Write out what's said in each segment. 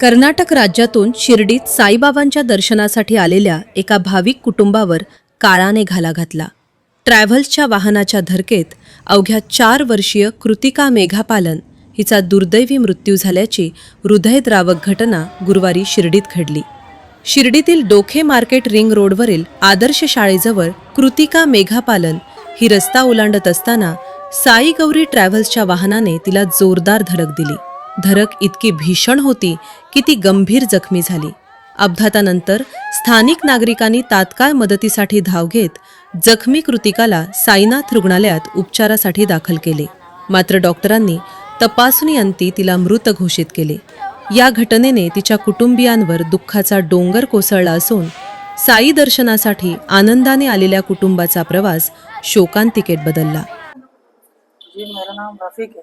कर्नाटक राज्यातून शिर्डीत साईबाबांच्या दर्शनासाठी आलेल्या एका भाविक कुटुंबावर काळाने घाला घातला. ट्रॅव्हल्सच्या वाहनाच्या धडकेत अवघ्या 4 वर्षीय कृतिका मेघापालन हिचा दुर्दैवी मृत्यू झाल्याची हृदयद्रावक घटना गुरुवारी शिर्डीत घडली. शिर्डीतील डोखे मार्केट रिंग रोडवरील आदर्श शाळेजवळ कृतिका मेघापालन ही रस्ता ओलांडत असताना साई गौरी ट्रॅव्हल्सच्या वाहनाने तिला जोरदार धडक दिली. धडक इतकी भीषण होती की ती गंभीर जखमी झाली. अपघातानंतर स्थानिक नागरिकांनी तात्काळ मदतीसाठी धाव घेत जखमी कृतिकाला साईनाथ रुग्णालयात उपचारासाठी दाखल केले. मात्र डॉक्टरांनी तपासणीअंती तिला मृत घोषित केले. या घटनेने तिच्या कुटुंबियांवर दुःखाचा डोंगर कोसळला असून साई दर्शनासाठी आनंदाने आलेल्या कुटुंबाचा प्रवास शोकांतिकेत बदलला. जी मेरा नाम रफ़ीक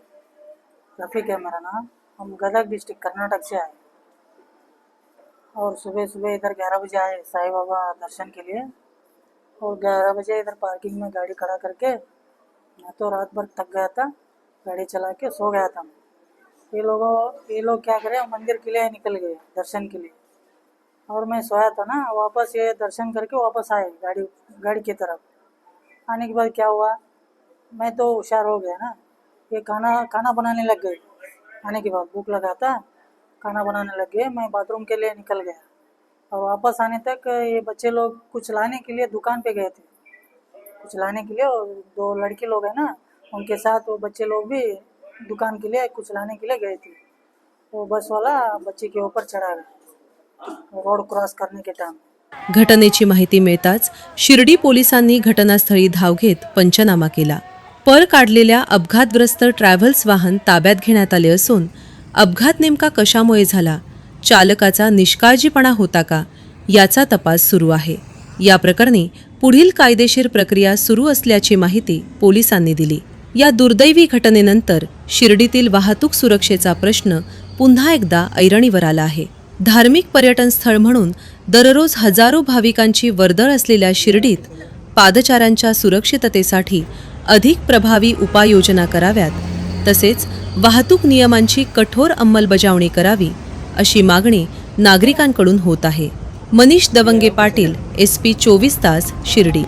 है मेरा नाम। हम गदग डिस्ट्रिक्ट कर्नाटक से आए और सुबह सुबह इधर 11 बजे आए साईं बाबा दर्शन के लिए। और 11 बजे इधर पार्किंग में गाड़ी खड़ा करके मैं तो रात भर थक गया था, गाड़ी चला के सो गया था। ये लोग क्या करे, मंदिर के लिए निकल गए दर्शन के लिए और मैं सोया था ना, वापस ये दर्शन करके वापस आए गाड़ी की तरफ। आने के बाद क्या हुआ, मैं तो होशियार हो गया ना, ये खाना बनाने लग गए। आने के बाद भूख लगा था, खाना बनाने लग गए। मैं बाथरूम के लिए निकल गया और वापस आने तक ये बच्चे लोग कुछ लाने के लिए दुकान पे गए थे, कुछ लाने के लिए। और 2 लड़के लोग हैं ना, उनके साथ वो बच्चे लोग भी दुकान के लिए कुछ लाने के लिए गए थे। वो बस वाला बच्चे के ऊपर चढ़ा गया रोड क्रॉस करने के टाइम। घटनेची माहिती मिळताच शिर्डी पोलिसांनी घटनास्थळी धाव घेत पंचनामा केला. पळ काढलेल्या अपघातग्रस्त ट्रॅव्हल्स वाहन ताब्यात घेण्यात आले असून अपघात नेमका कशामुळे झाला, चालकाचा निष्काळजीपणा होता का, याचा तपास सुरू आहे. या प्रकरणी पुढील कायदेशीर प्रक्रिया सुरू असल्याची माहिती पोलिसांनी दिली. या दुर्दैवी घटनेनंतर शिर्डीतील वाहतूक सुरक्षेचा प्रश्न पुन्हा एकदा ऐरणीवर आला आहे. धार्मिक पर्यटन स्थळ म्हणून दररोज हजारो भाविकांची वर्दळ असलेल्या शिर्डीत पादचाऱ्यांच्या सुरक्षिततेसाठी अधिक प्रभावी उपाययोजना कराव्यात, तसेच वाहतूक नियमांची कठोर अंमलबजावणी करावी अशी मागणी नागरिकांकडून होत आहे. मनीष दवंगे पाटील, SP 24 तास, शिर्डी.